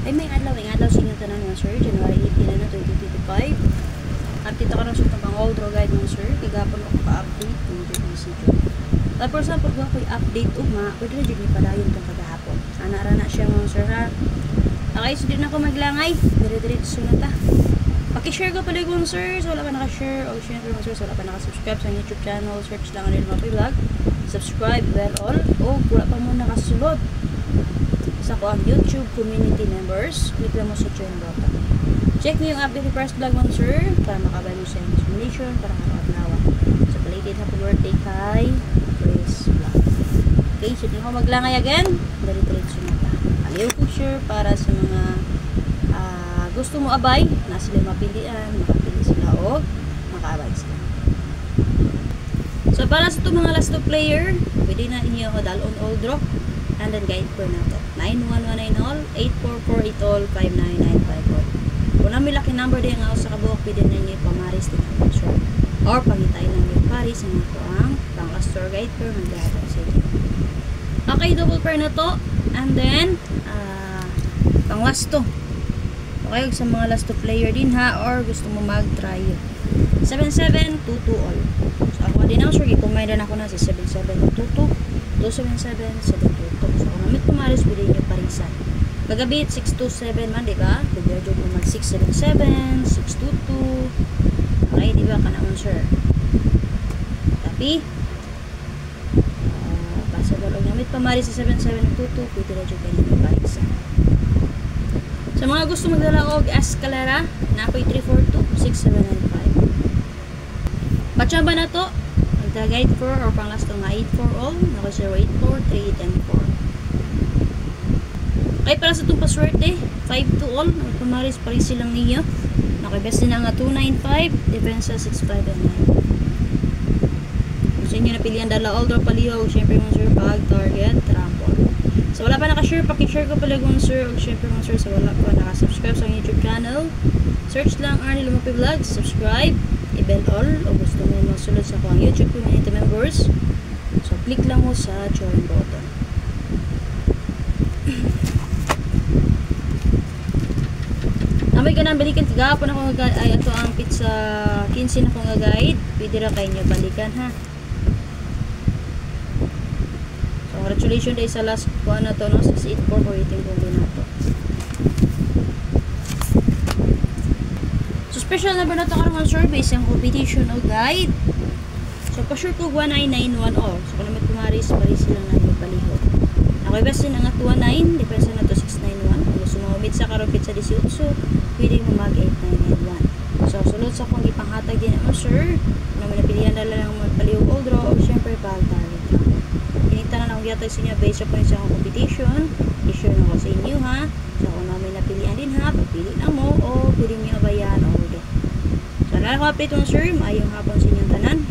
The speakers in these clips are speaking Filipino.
Ay, may adlaw sa inyong tanan mga sir. January 18 na 2025. Update ako ng sir ng pang-old draw guide mga sir. Kagapon ako pa-update kung ito yung sityo. Tapos sa pag ako i-update pwede na dyan ipadayon itong kagahapon. Ana-rana siya mga sir ha. Okay, so din ako maglangay. Dire-diretso na ta. Paki-share ko pala kung sir. So wala pa naka-share. O syempre mga sir, so wala pa naka-subscribe sa YouTube channel. Search lang ang mga vlog. Subscribe, bell all. O wala pa mo nakasulod sa ko ang YouTube community members. Click lang mo sa join button. Check niyo yung update ni first vlog mga sir. Para makabay mo sa information. Para makakanawa. So belated happy birthday kay Chris Vlog. Okay, so din ako maglangay again. Dire-diretso na ta. Aliw picture para sa mga gusto mo abay, na sila mapilian, makapili sila o makaabay sila. So para sa itong mga last two player, pwede na inyo dalon all draw and then guide per na to. 9119 all, 8448 all, 59954 all. Kung namin laki number din nga sa kabuok, pwede na inyo pamaris din ang picture. Or pangitay lang yung paris na ito ang pang last tour guide per magdata sa inyo. Okay, double pair na to. And then, pang last to. Okay, sa mga last two player din ha, or gusto mo mag-try 7722 all. So ako din ang sure, i-combine na ako na si 7722, 277, 722. So kung namit kumaris, pwede nyo parisan. Magabit 627 man, diba? Pwede nyo mag 677, 622. Okay, diba ka naman sure. Tapi basta dalog namit pamaris sa 7722, pwede nyo ganyan parisan. Sa mga gusto magdala og Escalera, na ako'y 342-6795. Patsamba na to, magda-guide for or pang last nga 8 for all, na ako'y 084-3810-4. Okay, para sa itong paswerte, 5 to all, nagpamaris pa rin silang niyo. Na ako'y best na nga 295, depensa 65 and 9. Gusto nyo napilihan dala all draw paliho, syempre mga sir, pag target, trample. So wala pa naka-share, paki-share ko pala kung sir, o syempre mga sir, so wala pa naka-subscribe sa YouTube channel. Search lang Arnie Lumapi Vlogs, subscribe, i-bell all, o gusto mo masulod sa akong YouTube community members. So click lang mo sa join button. Amay ka nang balikan, kagapon ako ay ito ang pizza 15 na akong guide, pwede ra kayo nyo balikan ha. Congratulations day sa last ko na to, no? 684 for eating combo na to. So special number na to karong survey ang competition o guide. So pa-sure ko 1991 all. So kung naman kumaris, paris silang na yung paliho. Ako'y best din ang 219, depensa na to 691. Kung gusto mo umit sa karupit sa 18, pwede mo mag 8991. So sulod sa kong ipanghatag din naman sir. Kung naman napilihan na lang magpaliho all draw o syempre pag-target lang. Pinita na lang yata sa inyo based upon sa competition. I-share na ko sa inyo ha. So kung namin napilihan din ha, pagpili lang mo o pili nyo abayan o ulit. So nalang update mo sir, maayong hapon sa inyong tanan.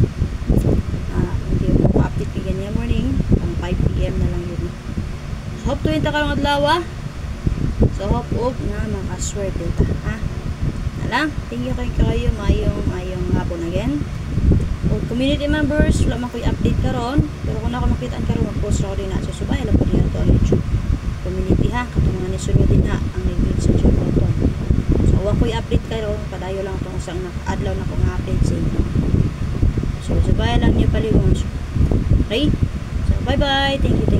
Hindi mo update kay ganyan morning, pang 5 PM na lang yun. So hope to yun ta karong adlaw. So hope na makaswerte ta ha. Nalang, thank you kayo, maayong hapon again. O community members, wala man ko'y update karon, pero kung ako makitaan karon, mag-post ako din na sa subay, alam ko din ito ang YouTube community ha, katong mga nisunyo din ha, ang nag-click sa join button. So wala ko'y update karon, padayo lang itong isang adlaw na kong update sa inyo. So subay lang nyo paligon. Okay? So bye bye, thank you.